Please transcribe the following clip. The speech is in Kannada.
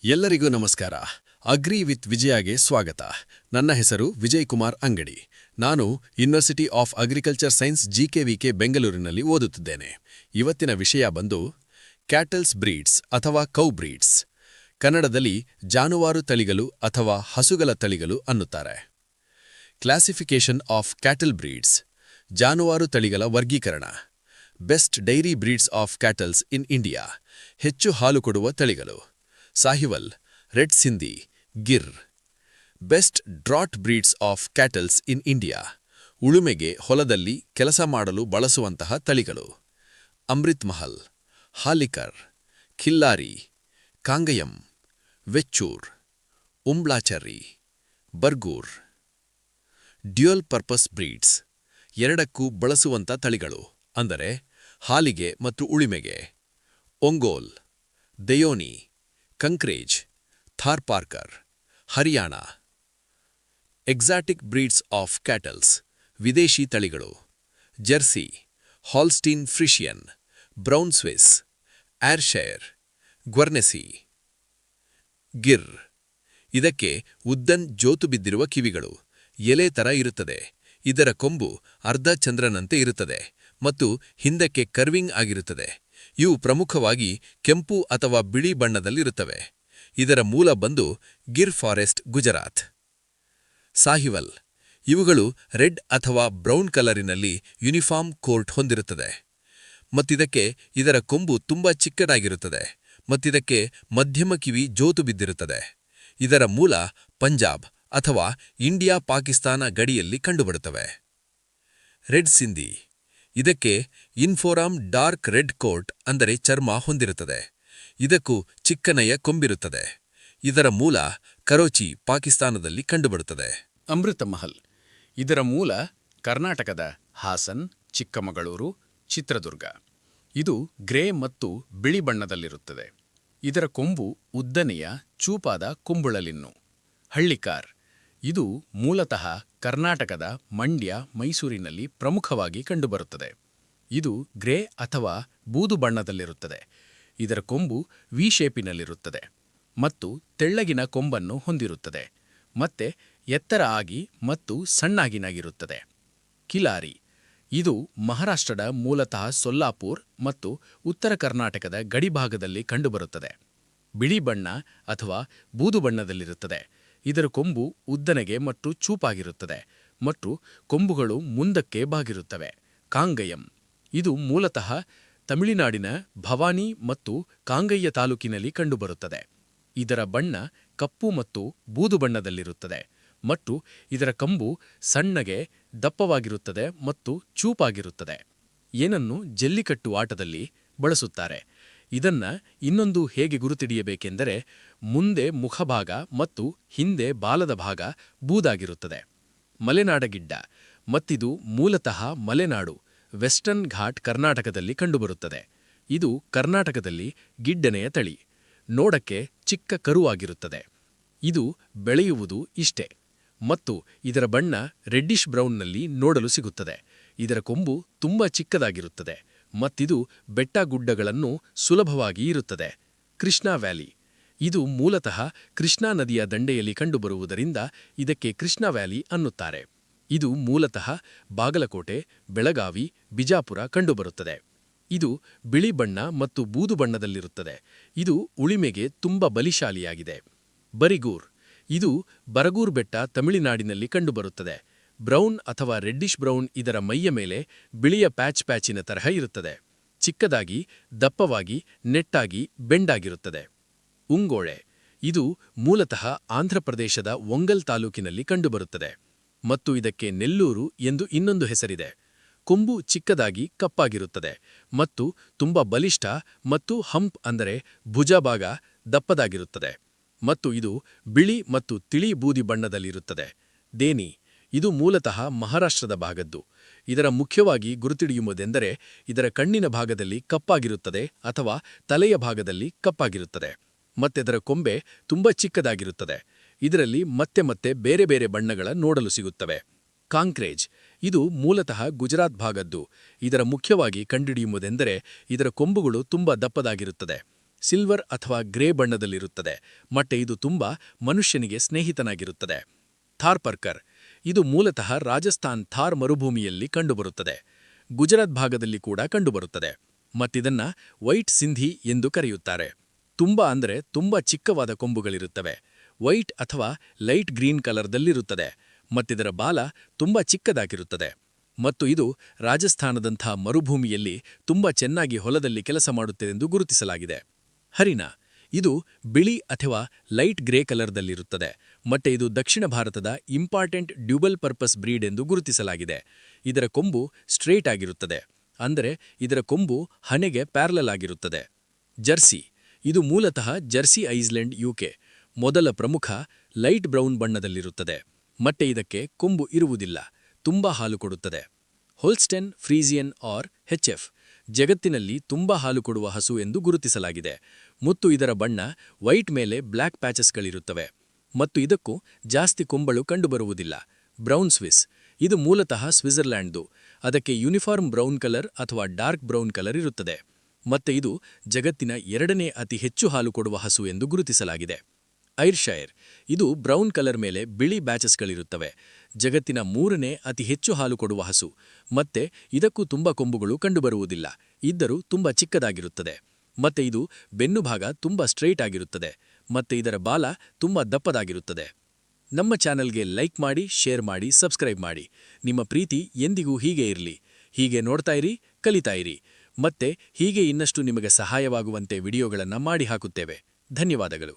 ಎಲ್ಲರಿಗೂ ನಮಸ್ಕಾರ. ಅಗ್ರಿ ವಿತ್ ವಿಜಯಾಗೆ ಸ್ವಾಗತ. ನನ್ನ ಹೆಸರು ವಿಜಯ್ ಕುಮಾರ್ ಅಂಗಡಿ. ನಾನು university of agriculture science GKVK ಬೆಂಗಳೂರಿನಲ್ಲಿ ಓದುತ್ತಿದ್ದೇನೆ. ಇವತ್ತಿನ ವಿಷಯ ಬಂದು ಕ್ಯಾಟಲ್ಸ್ ಬ್ರೀಡ್ಸ್ ಅಥವಾ ಕೌ ಬ್ರೀಡ್ಸ್. ಕನ್ನಡದಲ್ಲಿ ಜಾನುವಾರು ತಳಿಗಳು ಅಥವಾ ಹಸುಗಳ ತಳಿಗಳು ಅನ್ನುತ್ತಾರೆ. Classification of cattle breeds. ಜಾನುವಾರು ತಳಿಗಳ ವರ್ಗೀಕರಣ. Best dairy breeds of cattles in India. ಹೆಚ್ಚು ಹಾಲು ಕೊಡುವ ತಳಿಗಳು. Sahiwal, red Sindhi, Gir. Best draught breeds of cattles in India. ಉಳುಮೆಗೆ ಹೊಲದಲ್ಲಿ ಕೆಲಸ ಮಾಡಲು ಬಳಸುವಂತಹ ತಳಿಗಳು. Amrit Mahal, Hallikar, Khillari, Kangayam, Vechur, Umblachery, Bargur. Dual purpose breeds. ಎರಡಕ್ಕೂ ಬಳಸುವಂಥ ತಳಿಗಳು, ಅಂದರೆ ಹಾಲಿಗೆ ಮತ್ತು ಉಳುಮೆಗೆ. Ongole, Deoni, Kankrej, Tharparkar, Haryana. Exotic breeds of cattles. ವಿದೇಶಿ ತಳಿಗಳು. Jersey, Holstein Friesian, Brown Swiss, Ayrshire, Guernsey. Gir. ಇದಕ್ಕೆ ಉದ್ದನ್ ಜೋತು ಬಿದ್ದಿರುವ ಕಿವಿಗಳು, ಎಲೆ ತರ ಇರುತ್ತದೆ. ಇದರ ಕೊಂಬು ಅರ್ಧ ಚಂದ್ರನಂತೆ ಇರುತ್ತದೆ ಮತ್ತು ಹಿಂದಕ್ಕೆ ಕರ್ವಿಂಗ್ ಆಗಿರುತ್ತದೆ. ಇವು ಪ್ರಮುಖವಾಗಿ ಕೆಂಪು ಅಥವಾ ಬಿಳಿ ಬಣ್ಣದಲ್ಲಿರುತ್ತವೆ. ಇದರ ಮೂಲ ಬಂದು ಗಿರ್ ಫಾರೆಸ್ಟ್, ಗುಜರಾತ್. ಸಾಹಿವಲ್. ಇವುಗಳು ರೆಡ್ ಅಥವಾ ಬ್ರೌನ್ ಕಲರಿನಲ್ಲಿ ಯೂನಿಫಾರ್ಮ್ ಕೋಟ್ ಹೊಂದಿರುತ್ತದೆ. ಮತ್ತಿದಕ್ಕೆ ಇದರ ಕೊಂಬು ತುಂಬಾ ಚಿಕ್ಕದಾಗಿರುತ್ತದೆ ಮತ್ತಿದಕ್ಕೆ ಮಧ್ಯಮ ಕಿವಿ ಜೋತು ಬಿದ್ದಿರುತ್ತದೆ. ಇದರ ಮೂಲ ಪಂಜಾಬ್ ಅಥವಾ ಇಂಡಿಯಾ ಪಾಕಿಸ್ತಾನ ಗಡಿಯಲ್ಲಿ ಕಂಡುಬರುತ್ತವೆ. ರೆಡ್ ಸಿಂಧಿ. ಇದಕ್ಕೆ ಇನ್ಫೋರಾಮ್ ಡಾರ್ಕ್ ರೆಡ್ ಕೋಟ್ ಅಂದರೆ ಚರ್ಮ ಹೊಂದಿರುತ್ತದೆ. ಇದಕ್ಕೂ ಚಿಕ್ಕನೆಯ ಕೊಂಬಿರುತ್ತದೆ. ಇದರ ಮೂಲ ಕರೋಚಿ, ಪಾಕಿಸ್ತಾನದಲ್ಲಿ ಕಂಡುಬರುತ್ತದೆ. ಅಮೃತ ಮಹಲ್. ಇದರ ಮೂಲ ಕರ್ನಾಟಕದ ಹಾಸನ್, ಚಿಕ್ಕಮಗಳೂರು, ಚಿತ್ರದುರ್ಗ. ಇದು ಗ್ರೇ ಮತ್ತು ಬಿಳಿ ಬಣ್ಣದಲ್ಲಿರುತ್ತದೆ. ಇದರ ಕೊಂಬು ಉದ್ದನೆಯ ಚೂಪಾದ ಕೊಂಬುಳಲಿನ್ನು. ಹಳ್ಳಿಕಾರ್. ಇದು ಮೂಲತಃ ಕರ್ನಾಟಕದ ಮಂಡ್ಯ, ಮೈಸೂರಿನಲ್ಲಿ ಪ್ರಮುಖವಾಗಿ ಕಂಡುಬರುತ್ತದೆ. ಇದು ಗ್ರೇ ಅಥವಾ ಬೂದು ಬಣ್ಣದಲ್ಲಿರುತ್ತದೆ. ಇದರ ಕೊಂಬು ವಿ ಶೇಪಿನಲ್ಲಿರುತ್ತದೆ ಮತ್ತು ತೆಳ್ಳಗಿನ ಕೊಂಬನ್ನು ಹೊಂದಿರುತ್ತದೆ ಮತ್ತೆ ಎತ್ತರ ಆಗಿ ಮತ್ತು ಸಣ್ಣಾಗಿನಾಗಿರುತ್ತದೆ. ಕಿಲಾರಿ. ಇದು ಮಹಾರಾಷ್ಟ್ರದ ಮೂಲತಃ ಸೊಲ್ಲಾಪುರ್ ಮತ್ತು ಉತ್ತರ ಕರ್ನಾಟಕದ ಗಡಿಭಾಗದಲ್ಲಿ ಕಂಡುಬರುತ್ತದೆ. ಬಿಳಿ ಬಣ್ಣ ಅಥವಾ ಬೂದು ಬಣ್ಣದಲ್ಲಿರುತ್ತದೆ. ಇದರ ಕೊಂಬು ಉದ್ದನೆಗೆ ಮತ್ತು ಚೂಪಾಗಿರುತ್ತದೆ ಮತ್ತು ಕೊಂಬುಗಳು ಮುಂದಕ್ಕೆ ಬಾಗಿರುತ್ತವೆ. ಕಾಂಗಯಂ. ಇದು ಮೂಲತಃ ತಮಿಳುನಾಡಿನ ಭವಾನಿ ಮತ್ತು ಕಾಂಗಯ್ಯ ತಾಲೂಕಿನಲ್ಲಿ ಕಂಡುಬರುತ್ತದೆ. ಇದರ ಬಣ್ಣ ಕಪ್ಪು ಮತ್ತು ಬೂದು ಬಣ್ಣದಲ್ಲಿರುತ್ತದೆ ಮತ್ತು ಇದರ ಕೊಂಬು ಸಣ್ಣಗೆ ದಪ್ಪವಾಗಿರುತ್ತದೆ ಮತ್ತು ಚೂಪಾಗಿರುತ್ತದೆ. ಏನನ್ನು ಜಲ್ಲಿಕಟ್ಟು ಆಟದಲ್ಲಿ ಬಳಸುತ್ತಾರೆ. ಇದನ್ನ ಇನ್ನೊಂದು ಹೇಗೆ ಗುರುತಿಡಿಯಬೇಕೆಂದರೆ ಮುಂದೆ ಮುಖಭಾಗ ಮತ್ತು ಹಿಂದೆ ಬಾಲದ ಭಾಗ ಬೂದಾಗಿರುತ್ತದೆ. ಮಲೆನಾಡಗಿಡ್ಡ. ಮತ್ತಿದು ಮೂಲತಃ ಮಲೆನಾಡು, ವೆಸ್ಟರ್ನ್ ಘಾಟ್ ಕರ್ನಾಟಕದಲ್ಲಿ ಕಂಡುಬರುತ್ತದೆ. ಇದು ಕರ್ನಾಟಕದಲ್ಲಿ ಗಿಡ್ಡನೆಯ ತಳಿ. ನೋಡಕ್ಕೆ ಚಿಕ್ಕ ಕರುವಾಗಿರುತ್ತದೆ. ಇದು ಬೆಳೆಯುವುದು ಇಷ್ಟೇ ಮತ್ತು ಇದರ ಬಣ್ಣ ರೆಡ್ಡಿಶ್ ಬ್ರೌನ್ನಲ್ಲಿ ನೋಡಲು ಸಿಗುತ್ತದೆ. ಇದರ ಕೊಂಬು ತುಂಬ ಚಿಕ್ಕದಾಗಿರುತ್ತದೆ ಮತ್ತಿದು ಬೆಟ್ಟಗುಡ್ಡಗಳನ್ನು ಸುಲಭವಾಗಿ ಇರುತ್ತದೆ. ಕೃಷ್ಣಾ ವ್ಯಾಲಿ. ಇದು ಮೂಲತಃ ಕೃಷ್ಣಾ ನದಿಯ ದಂಡೆಯಲ್ಲಿ ಕಂಡುಬರುವುದರಿಂದ ಇದಕ್ಕೆ ಕೃಷ್ಣಾ ವ್ಯಾಲಿ ಅನ್ನುತ್ತಾರೆ. ಇದು ಮೂಲತಃ ಬಾಗಲಕೋಟೆ, ಬೆಳಗಾವಿ, ಬಿಜಾಪುರ ಕಂಡುಬರುತ್ತದೆ. ಇದು ಬಿಳಿ ಬಣ್ಣ ಮತ್ತು ಬೂದು ಬಣ್ಣದಲ್ಲಿರುತ್ತದೆ. ಇದು ಉಳಿಮೆಗೆ ತುಂಬ ಬಲಿಶಾಲಿಯಾಗಿದೆ. ಬರಿಗೂರ್. ಇದು ಬರಗೂರ್ ಬೆಟ್ಟ, ತಮಿಳುನಾಡಿನಲ್ಲಿ ಕಂಡುಬರುತ್ತದೆ. ಬ್ರೌನ್ ಅಥವಾ ರೆಡ್ಡಿಶ್ ಬ್ರೌನ್. ಇದರ ಮೈಯ ಮೇಲೆ ಬಿಳಿಯ ಪ್ಯಾಚಿನ ತರಹ ಇರುತ್ತದೆ. ಚಿಕ್ಕದಾಗಿ, ದಪ್ಪವಾಗಿ, ನೆಟ್ಟಾಗಿ, ಬೆಂಡಾಗಿರುತ್ತದೆ. ಉಂಗೋಳೆ. ಇದು ಮೂಲತಃ ಆಂಧ್ರಪ್ರದೇಶದ ಒಂಗಲ್ ತಾಲೂಕಿನಲ್ಲಿ ಕಂಡುಬರುತ್ತದೆ ಮತ್ತು ಇದಕ್ಕೆ ನೆಲ್ಲೂರು ಎಂದು ಇನ್ನೊಂದು ಹೆಸರಿದೆ. ಕೊಂಬು ಚಿಕ್ಕದಾಗಿ ಕಪ್ಪಾಗಿರುತ್ತದೆ ಮತ್ತು ತುಂಬ ಬಲಿಷ್ಠ ಮತ್ತು ಹಂಪ್ ಅಂದರೆ ಭುಜಭಾಗ ದಪ್ಪದಾಗಿರುತ್ತದೆ ಮತ್ತು ಇದು ಬಿಳಿ ಮತ್ತು ತಿಳಿ ಬೂದಿ ಬಣ್ಣದಲ್ಲಿರುತ್ತದೆ. ದೇನಿ. ಇದು ಮೂಲತಃ ಮಹಾರಾಷ್ಟ್ರದ ಭಾಗದ್ದು. ಇದರ ಮುಖ್ಯವಾಗಿ ಗುರುತಿಡಿಯುವುದೆಂದರೆ ಇದರ ಕಣ್ಣಿನ ಭಾಗದಲ್ಲಿ ಕಪ್ಪಾಗಿರುತ್ತದೆ ಅಥವಾ ತಲೆಯ ಭಾಗದಲ್ಲಿ ಕಪ್ಪಾಗಿರುತ್ತದೆ ಮತ್ತೆದರ ಕೊಂಬೆ ತುಂಬ ಚಿಕ್ಕದಾಗಿರುತ್ತದೆ. ಇದರಲ್ಲಿ ಮತ್ತೆ ಬೇರೆ ಬೇರೆ ಬಣ್ಣಗಳ ನೋಡಲು ಸಿಗುತ್ತವೆ. ಕಾಂಕ್ರೇಜ್. ಇದು ಮೂಲತಃ ಗುಜರಾತ್ ಭಾಗದ್ದು. ಇದರ ಮುಖ್ಯವಾಗಿ ಕಂಡುಹಿಡಿಯುವುದೆಂದರೆ ಇದರ ಕೊಂಬುಗಳು ತುಂಬ ದಪ್ಪದಾಗಿರುತ್ತದೆ ಸಿಲ್ವರ್ ಅಥವಾ ಗ್ರೇ ಬಣ್ಣದಲ್ಲಿರುತ್ತದೆ ಮತ್ತೆ ಇದು ತುಂಬಾ ಮನುಷ್ಯನಿಗೆ ಸ್ನೇಹಿತನಾಗಿರುತ್ತದೆ. ಥಾರ್ಪರ್ಕರ್ ಇದು ಮೂಲತಃ ರಾಜಸ್ಥಾನ್ ಥಾರ್ ಮರುಭೂಮಿಯಲ್ಲಿ ಕಂಡುಬರುತ್ತದೆ. ಗುಜರಾತ್ ಭಾಗದಲ್ಲಿ ಕೂಡ ಕಂಡುಬರುತ್ತದೆ ಮತ್ತಿದನ್ನ ವೈಟ್ ಸಿಂಧಿ ಎಂದು ಕರೆಯುತ್ತಾರೆ. ತುಂಬಾ ಚಿಕ್ಕವಾದ ಕೊಂಬುಗಳಿರುತ್ತವೆ. ವೈಟ್ ಅಥವಾ ಲೈಟ್ ಗ್ರೀನ್ ಕಲರ್ದಲ್ಲಿರುತ್ತದೆ ಮತ್ತಿದರ ಬಾಲ ತುಂಬಾ ಚಿಕ್ಕದಾಗಿರುತ್ತದೆ ಮತ್ತು ಇದು ರಾಜಸ್ಥಾನದಂಥ ಮರುಭೂಮಿಯಲ್ಲಿ ತುಂಬಾ ಚೆನ್ನಾಗಿ ಹೊಲದಲ್ಲಿ ಕೆಲಸ ಮಾಡುತ್ತದೆಂದು ಗುರುತಿಸಲಾಗಿದೆ. ಹರಿಣ ಇದು ಬಿಳಿ ಅಥವಾ ಲೈಟ್ ಗ್ರೇ ಕಲರ್ದಲ್ಲಿರುತ್ತದೆ ಮತ್ತೆ ಇದು ದಕ್ಷಿಣ ಭಾರತದ ಇಂಪಾರ್ಟೆಂಟ್ ಡ್ಯೂಬಲ್ ಪರ್ಪಸ್ ಬ್ರೀಡ್ ಎಂದು ಗುರುತಿಸಲಾಗಿದೆ. ಇದರ ಕೊಂಬು ಸ್ಟ್ರೇಟ್ ಆಗಿರುತ್ತದೆ ಅಂದರೆ ಇದರ ಕೊಂಬು ಹಣೆಗೆ ಪ್ಯಾರಲಲ್ ಆಗಿರುತ್ತದೆ. ಜರ್ಸಿ ಇದು ಮೂಲತಃ ಜರ್ಸಿ ಐಸ್ಲೆಂಡ್ ಯುಕೆ ಮೊದಲ ಪ್ರಮುಖ ಲೈಟ್ ಬ್ರೌನ್ ಬಣ್ಣದಲ್ಲಿರುತ್ತದೆ ಮತ್ತೆ ಇದಕ್ಕೆ ಕೊಂಬು ಇರುವುದಿಲ್ಲ, ತುಂಬಾ ಹಾಲು ಕೊಡುತ್ತದೆ. ಹೋಲ್ಸ್ಟೆನ್ ಫ್ರೀಸಿಯನ್ ಆರ್ HF ಜಗತ್ತಿನಲ್ಲಿ ತುಂಬಾ ಹಾಲು ಕೊಡುವ ಹಸು ಎಂದು ಗುರುತಿಸಲಾಗಿದೆ ಮತ್ತು ಇದರ ಬಣ್ಣ ವೈಟ್ ಮೇಲೆ ಬ್ಲ್ಯಾಕ್ ಪ್ಯಾಚಸ್ಗಳಿರುತ್ತವೆ ಮತ್ತು ಇದಕ್ಕೂ ಜಾಸ್ತಿ ಕೊಂಬಳು ಕಂಡುಬರುವುದಿಲ್ಲ. ಬ್ರೌನ್ ಸ್ವಿಸ್ ಇದು ಮೂಲತಃ ಸ್ವಿಟ್ಜರ್ಲ್ಯಾಂಡ್ದು, ಅದಕ್ಕೆ ಯೂನಿಫಾರ್ಮ್ ಬ್ರೌನ್ ಕಲರ್ ಅಥವಾ ಡಾರ್ಕ್ ಬ್ರೌನ್ ಕಲರ್ ಇರುತ್ತದೆ ಮತ್ತೆ ಇದು ಜಗತ್ತಿನ 2ನೇ ಅತಿ ಹೆಚ್ಚು ಹಾಲು ಕೊಡುವ ಹಸು ಎಂದು ಗುರುತಿಸಲಾಗಿದೆ. ಐರ್ಶೈರ್ ಇದು ಬ್ರೌನ್ ಕಲರ್ ಮೇಲೆ ಬಿಳಿ ಬ್ಯಾಚಸ್ಗಳಿರುತ್ತವೆ, ಜಗತ್ತಿನ 3ನೇ ಅತಿ ಹೆಚ್ಚು ಹಾಲು ಕೊಡುವ ಹಸು ಮತ್ತೆ ಇದಕ್ಕೂ ತುಂಬಾ ಕೊಂಬುಗಳು ಕಂಡುಬರುವುದಿಲ್ಲ, ಇದ್ದರೂ ತುಂಬಾ ಚಿಕ್ಕದಾಗಿರುತ್ತದೆ ಮತ್ತೆ ಇದು ಬೆನ್ನುಭಾಗ ತುಂಬಾ ಸ್ಟ್ರೈಟ್ ಆಗಿರುತ್ತದೆ ಮತ್ತೆ ಇದರ ಬಾಲ ತುಂಬಾ ದಪ್ಪದಾಗಿರುತ್ತದೆ. ನಮ್ಮ ಚಾನೆಲ್ಗೆ ಲೈಕ್ ಮಾಡಿ, ಶೇರ್ ಮಾಡಿ, ಸಬ್ಸ್ಕ್ರೈಬ್ ಮಾಡಿ. ನಿಮ್ಮ ಪ್ರೀತಿ ಎಂದಿಗೂ ಹೀಗೆ ಇರಲಿ. ಹೀಗೆ ನೋಡ್ತಾ ಇರಿ, ಕಲಿತಾ ಇರಿ ಮತ್ತೆ ಹೀಗೆ ಇನ್ನಷ್ಟು ನಿಮಗೆ ಸಹಾಯವಾಗುವಂತೆ ವಿಡಿಯೋಗಳನ್ನು ಮಾಡಿ ಹಾಕುತ್ತೇವೆ. ಧನ್ಯವಾದಗಳು.